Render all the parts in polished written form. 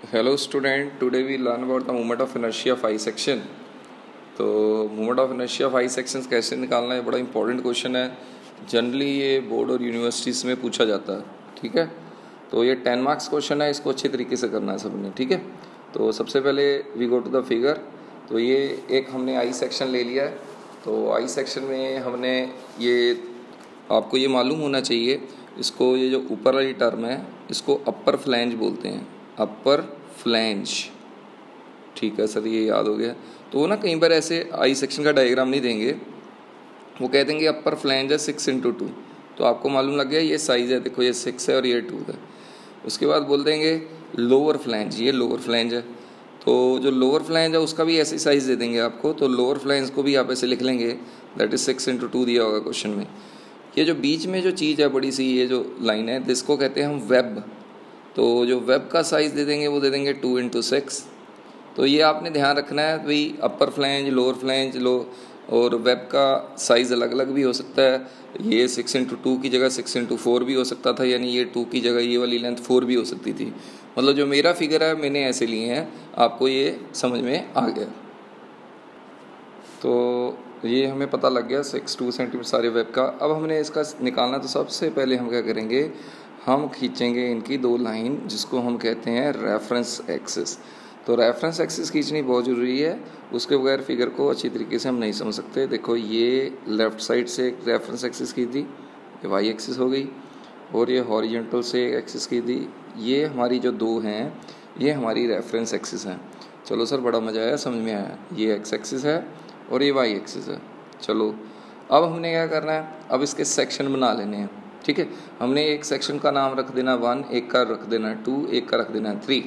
Hello student, today we learn about the moment of inertia 5 section. तो moment of inertia 5 sections कैसे निकालना है, बड़ा इंपॉर्टेंट क्वेश्चन है। जनरली ये बोर्ड और यूनिवर्सिटीज़ में पूछा जाता है, ठीक है। तो ये 10 मार्क्स क्वेश्चन है, इसको अच्छे तरीके से करना है सबने, ठीक है। तो सबसे पहले we go to the figure. तो ये एक हमने आई सेक्शन ले लिया है। तो आई सेक्शन में हमने ये, आपको ये मालूम होना चाहिए, इसको ये जो ऊपर वाली टर्म है इसको अपर फ्लैंज बोलते हैं, अपर फ्लैंज, ठीक है सर, ये याद हो गया। तो वो ना कई बार ऐसे आई सेक्शन का डायग्राम नहीं देंगे, वो कह देंगे अपर फ्लैंज है 6x2। तो आपको मालूम लग गया ये साइज़ है, देखो ये 6 है और ये 2 है। उसके बाद बोल देंगे लोअर फ्लैंज, ये लोअर फ्लैंज है। तो जो लोअर फ्लैंज है उसका भी ऐसी साइज़ दे देंगे आपको। तो लोअर फ्लैंज को भी आप ऐसे लिख लेंगे, दैट इज़ 6x2 दिया होगा क्वेश्चन में। ये जो बीच में जो चीज़ है बड़ी सी, ये जो लाइन है, जिसको कहते हैं हम वेब। तो जो वेब का साइज़ दे देंगे वो दे देंगे 2x6। तो ये आपने ध्यान रखना है भाई, अपर फ्लैंज, लोअर फ्लैंज, और वेब का साइज़ अलग अलग भी हो सकता है। ये 6x2 की जगह 6x4 भी हो सकता था, यानी ये 2 की जगह ये वाली लेंथ 4 भी हो सकती थी। मतलब जो मेरा फिगर है मैंने ऐसे लिए हैं, आपको ये समझ में आ गया। तो ये हमें पता लग गया 6-2 सेंटीमीटर सारे वेब का। अब हमने इसका निकालना, तो सबसे पहले हम क्या करेंगे, हम खींचेंगे इनकी दो लाइन, जिसको हम कहते हैं रेफरेंस एक्सिस। तो रेफरेंस एक्सिस खींचनी बहुत ज़रूरी है, उसके बगैर फिगर को अच्छी तरीके से हम नहीं समझ सकते। देखो ये लेफ़्ट साइड से एक रेफरेंस एक्सिस की थी, ये वाई एक्सिस हो गई, और ये हॉरिजॉन्टल से एक एक्सिस की थी। ये हमारी जो दो हैं ये हमारी रेफरेंस एक्सिस हैं। चलो सर, बड़ा मज़ा आया, समझ में आया। ये एक्स एक्सिस है और ये वाई एक्सिस है। चलो अब हमने क्या करना है, अब इसके सेक्शन बना लेने हैं, ठीक है। हमने एक सेक्शन का नाम रख देना 1, एक का रख देना 2, एक का रख देना 3।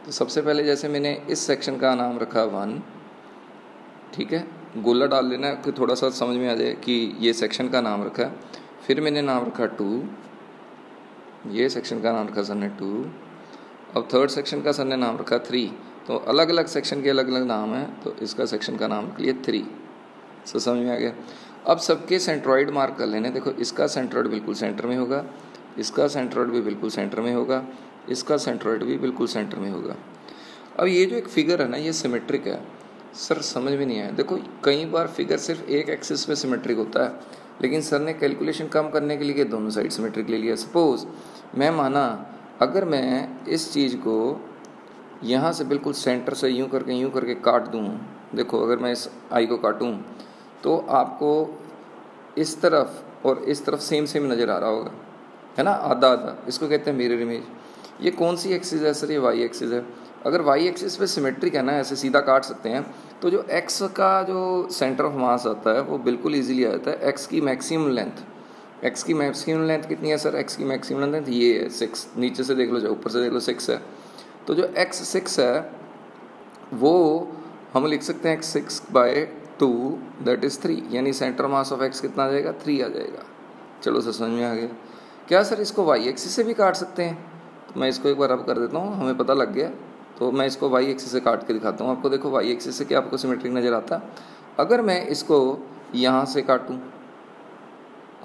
तो सबसे पहले जैसे मैंने इस सेक्शन का नाम रखा 1, ठीक है, गोला डाल लेना है कि थोड़ा सा समझ में आ जाए कि ये सेक्शन का नाम रखा है। फिर मैंने नाम रखा 2, ये सेक्शन का नाम रखा सर ने 2। अब थर्ड सेक्शन का सर ने नाम रखा 3। तो अलग अलग सेक्शन के अलग अलग नाम है, तो इसका सेक्शन का नाम रख लिया 3। सो समझ में आ गया। अब सबके सेंट्रॉइड मार्क कर लेने। देखो इसका सेंट्रॉइड बिल्कुल सेंटर में होगा, इसका सेंट्रॉइड भी बिल्कुल सेंटर में होगा, इसका सेंट्रॉइड भी बिल्कुल सेंटर में होगा। अब ये जो एक फिगर है ना, ये सिमेट्रिक है। सर समझ में नहीं आया। देखो कई बार फिगर सिर्फ एक एक्सिस पे सिमेट्रिक होता है, लेकिन सर ने कैलकुलेशन कम करने के लिए दोनों साइड सिमेट्रिक ले लिया। सपोज मैं माना, अगर मैं इस चीज़ को यहाँ से बिल्कुल सेंटर से यूँ करके काट दूँ, देखो अगर मैं इस आई को काटूँ तो आपको इस तरफ और इस तरफ सेम सेम नज़र आ रहा होगा, है ना, आधा आधा। इसको कहते हैं मिरर इमेज। ये कौन सी एक्सिस है सर? ये वाई एक्सिस है। अगर वाई एक्सिस पे सिमेट्रिक है ना, ऐसे सीधा काट सकते हैं, तो जो एक्स का जो सेंटर ऑफ मास आता है वो बिल्कुल ईजिली आ जाता है। एक्स की मैक्सिमम लेंथ, एक्स की मैक्सिमम लेंथ कितनी है सर? एक्स की मैक्सिमम लेंथ ये है 6। नीचे से देख लो, जो ऊपर से देख लो 6 है। तो जो एक्स 6 है वो हम लिख सकते हैं एक्स 6/2 दैट इज़ 3, यानी सेंटर मास ऑफ एक्स कितना आ जाएगा? 3 आ जाएगा। चलो सर समझ में आ गया। क्या सर इसको वाई एक्सिस से भी काट सकते हैं? तो मैं इसको एक बार अब कर देता हूँ, हमें पता लग गया। तो मैं इसको वाई एक्सिस से काट के दिखाता हूँ आपको। देखो वाई एक्सिस से क्या आपको सिमेट्रिक नज़र आता? अगर मैं इसको यहाँ से काटूँ,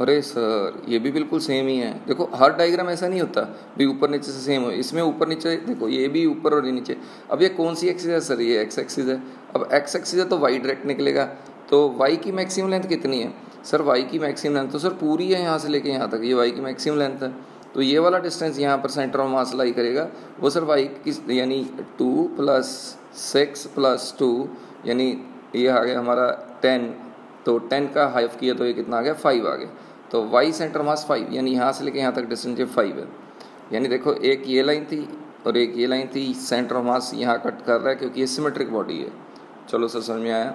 अरे सर ये भी बिल्कुल सेम ही है। देखो हर डायग्राम ऐसा नहीं होता भी ऊपर नीचे से सेम हो, इसमें ऊपर नीचे, देखो ये भी ऊपर और ये नीचे। अब ये कौन सी एक्सिस है सर? ये एक्स एक्सिस है। अब एक्स एक्सिस है तो वाई डायरेक्ट निकलेगा। तो वाई की मैक्सिमम लेंथ कितनी है सर? वाई की मैक्सिमम लेंथ तो सर पूरी है, यहाँ से लेके यहाँ तक, ये वाई की मैक्सिमम लेंथ है। तो ये वाला डिस्टेंस यहाँ पर सेंटर ऑफ मास लाई करेगा, वो सर वाई की, यानी 2 + 6 + 2, यानी ये आ गया हमारा 10। तो 10 का हाफ किया तो ये कितना आ गया? 5 आ गया। तो वाई सेंटर मास 5, यानी यहाँ से लेके यहाँ तक डिस्टेंस 5 है। यानी देखो एक ये लाइन थी और एक ये लाइन थी, सेंटर ऑफ मास यहाँ कट कर रहा है क्योंकि ये सिमेट्रिक बॉडी है। चलो सर समझ में आया।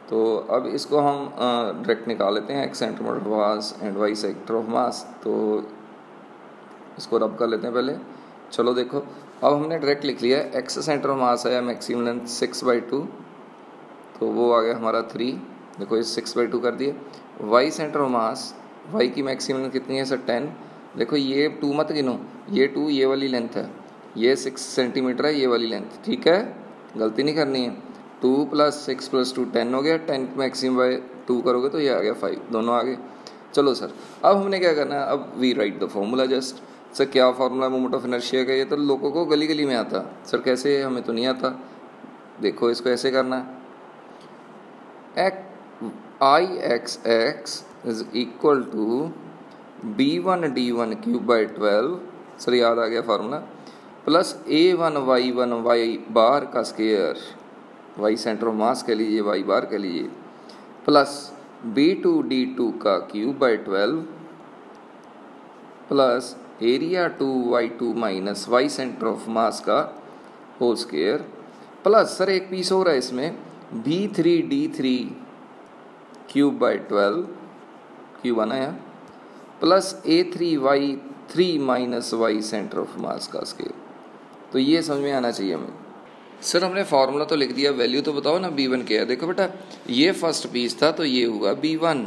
तो अब इसको हम डायरेक्ट निकाल लेते हैं, X centre of mass and Y centre of mass. तो इसको रब कर लेते हैं पहले। चलो देखो अब हमने डायरेक्ट लिख लिया है, एक्स सेंटर ऑफ मास है मैक्सिमम लेंथ 6/2, तो वो आ गया हमारा 3। देखो ये 6/2 कर दिए। Y centre of mass, Y की मैक्सिमम लेंथ कितनी है सर? 10। देखो ये 2 मत गिनो, ये 2 ये वाली लेंथ है, ये 6 सेंटीमीटर है ये वाली लेंथ, ठीक है, गलती नहीं करनी है। 2 + 6 + 2 10 हो गया। 10 मैक्सिमम/2 करोगे तो ये आ गया 5, दोनों आ गए। चलो सर अब हमने क्या करना है, अब we write the formula just. Sir क्या फार्मूला मोमेंट ऑफ इनर्शिया का? ये तो लोगों को गली गली में आता। सर कैसे? हमें तो नहीं आता। देखो इसको ऐसे करना है, I X X is equal to b1 cube by 12, sir याद आ गया formula, plus a1 Y bar का square, Y centre of mass कह लीजिए, वाई बार कह लीजिए, प्लस b2 का cube by 12 plus area 2y2 minus Y centre of mass का होल स्केयर, प्लस सर एक पीस हो रहा है इसमें b3d3 क्यूब बाई 12 क्यूब आना है, plus a3y3 minus Y centre of mass का स्केयर। तो ये समझ में आना चाहिए हमें। सर हमने फार्मूला तो लिख दिया, वैल्यू तो बताओ ना b1 क्या है। देखो बेटा ये फर्स्ट पीस था तो ये हुआ b1,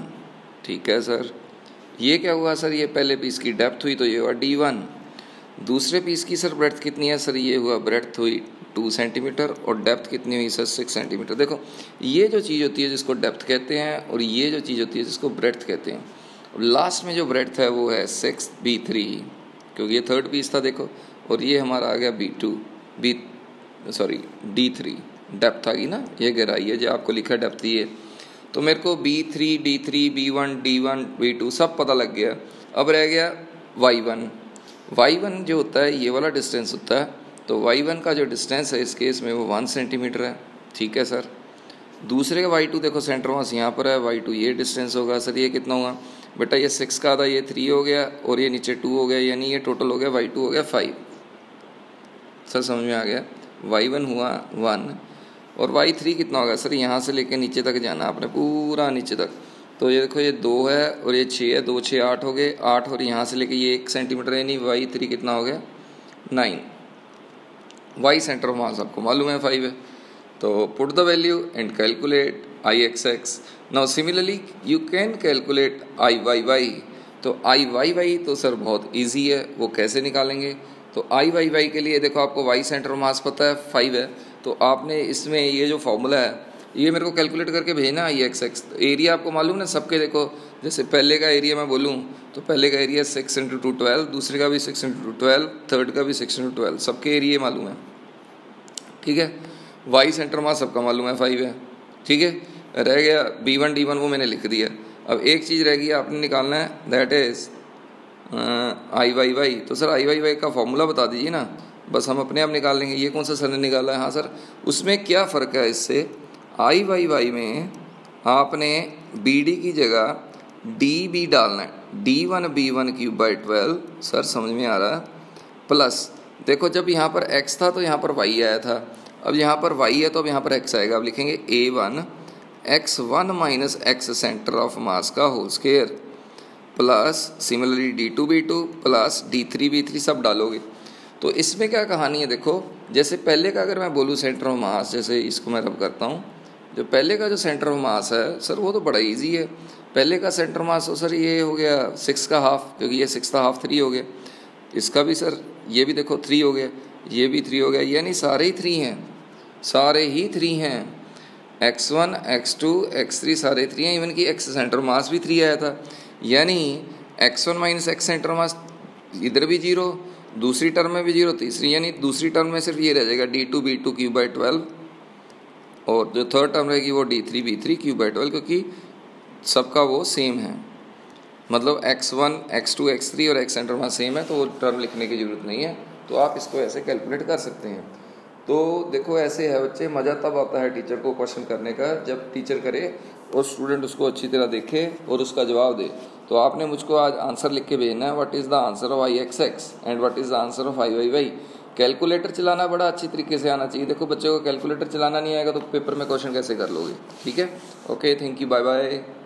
ठीक है सर। ये क्या हुआ सर? ये पहले पीस की डेप्थ हुई तो ये हुआ d1। दूसरे पीस की सर ब्रेड्थ कितनी है? सर ये हुआ ब्रेड्थ हुई 2 सेंटीमीटर और डेप्थ कितनी हुई सर? 6 सेंटीमीटर। देखो ये जो चीज़ होती है जिसको डेप्थ कहते हैं और ये जो चीज़ होती है जिसको ब्रेड्थ कहते हैं, और लास्ट में जो ब्रेड्थ है वो है 6b3, क्योंकि ये थर्ड पीस था देखो, और ये हमारा आ गया d3, डेप्थ आ गई ना, ये गहराई है जो आपको लिखा डेप्थ ये। तो मेरे को b3 d3 b1 d1 b2 सब पता लग गया। अब रह गया y1 जो होता है ये वाला डिस्टेंस होता है, तो y1 का जो डिस्टेंस है इस केस में वो 1 सेंटीमीटर है, ठीक है सर। दूसरे का y2 देखो सेंटर मास यहाँ पर है, y2 ये डिस्टेंस होगा सर। ये कितना हुआ बेटा? ये 6 का था, ये 3 हो गया और ये नीचे 2 हो गया, यानी ये टोटल हो गया y2 हो गया 5। सर समझ में आ गया? y1 हुआ 1 और y3 कितना होगा सर? यहाँ से लेके नीचे तक जाना आपने, पूरा नीचे तक। तो ये देखो ये 2 है और ये 6 है, 2 6 8 हो गए, 8 और यहाँ से लेके ये 1 सेंटीमीटर, यानी y3 कितना हो गया? 9। वाई सेंटर ऑफ मास आपको मालूम है 5 है, तो put the value and calculate IXX। Now similarly you can calculate IYY। तो IYY तो सर बहुत इजी है, वो कैसे निकालेंगे? तो IYY के लिए देखो आपको वाई सेंटर ऑफ मास पता है 5 है, तो आपने इसमें ये जो फॉर्मूला है ये मेरे को कैलकुलेट करके भेजना IXX। एरिया आपको मालूम ना सबके, देखो जैसे पहले का एरिया मैं बोलूँ तो पहले का एरिया 6 × 2 12, दूसरे का भी 6 × 12, थर्ड का भी 6 × 12, सबके एरिया मालूम है, ठीक है। वाई सेंटर मास सबका मालूम है 5 है, ठीक है। रह गया b1 d1 वो मैंने लिख दिया। अब एक चीज़ रह गई आपने निकालना है, दैट इज़ IYY। तो सर IYY का फॉर्मूला बता दीजिए ना, बस हम अपने आप निकाल लेंगे। ये कौन सा सर ने निकाला है? हाँ सर, उसमें क्या फ़र्क है इससे? IYY में आपने BD की जगह DB डालना है, d1 b1 cube by 12, sir समझ में आ रहा है। प्लस देखो जब यहाँ पर x था तो यहाँ पर y आया था, अब यहाँ पर y है तो अब यहाँ पर x आएगा। अब लिखेंगे a1 x1 minus x centre of mass का whole square, plus similarly d2 b2 plus d3 b3 सब डालोगे। तो इसमें क्या कहानी है? देखो जैसे पहले का अगर मैं बोलूँ सेंटर ऑफ मास, जैसे इसको मैं रब करता हूँ, जो पहले का जो सेंटर ऑफ मास है सर वो तो बड़ा इजी है। पहले का सेंटर मास तो सर ये हो गया 6 का हाफ, क्योंकि ये 6 का हाफ 3 हो गया। इसका भी सर ये भी देखो 3 हो गया, ये भी 3 हो गया, यानी सारे ही 3 हैं, सारे ही 3 हैं। x1 x2 x3 सारे 3 हैं, इवन कि x सेंटर मास भी 3 आया था, यानी x1 minus x centre mass इधर भी 0, दूसरी टर्म में भी 0, तीसरी, यानी दूसरी टर्म में सिर्फ ये रह जाएगा d2 b2 क्यूब बाई 12, और जो थर्ड टर्म रहेगी वो d3 b3 क्यूब बाई 12, क्योंकि सबका वो सेम है। मतलब x1 x2 x3 और x सेंटर मास सेम है, तो वो टर्म लिखने की ज़रूरत नहीं है। तो आप इसको ऐसे कैलकुलेट कर सकते हैं। तो देखो ऐसे है बच्चे, मज़ा तब आता है टीचर को क्वेश्चन करने का जब टीचर करे और स्टूडेंट उसको अच्छी तरह देखे और उसका जवाब दे। तो आपने मुझको आज आंसर लिख के भेजना है, what is the answer of IXX and what is the answer of IYY। Calculator चलाना बड़ा अच्छी तरीके से आना चाहिए। देखो बच्चों को कैलकुलेटर चलाना नहीं आएगा तो पेपर में क्वेश्चन कैसे कर लोगे? ठीक है, okay, thank you, bye bye.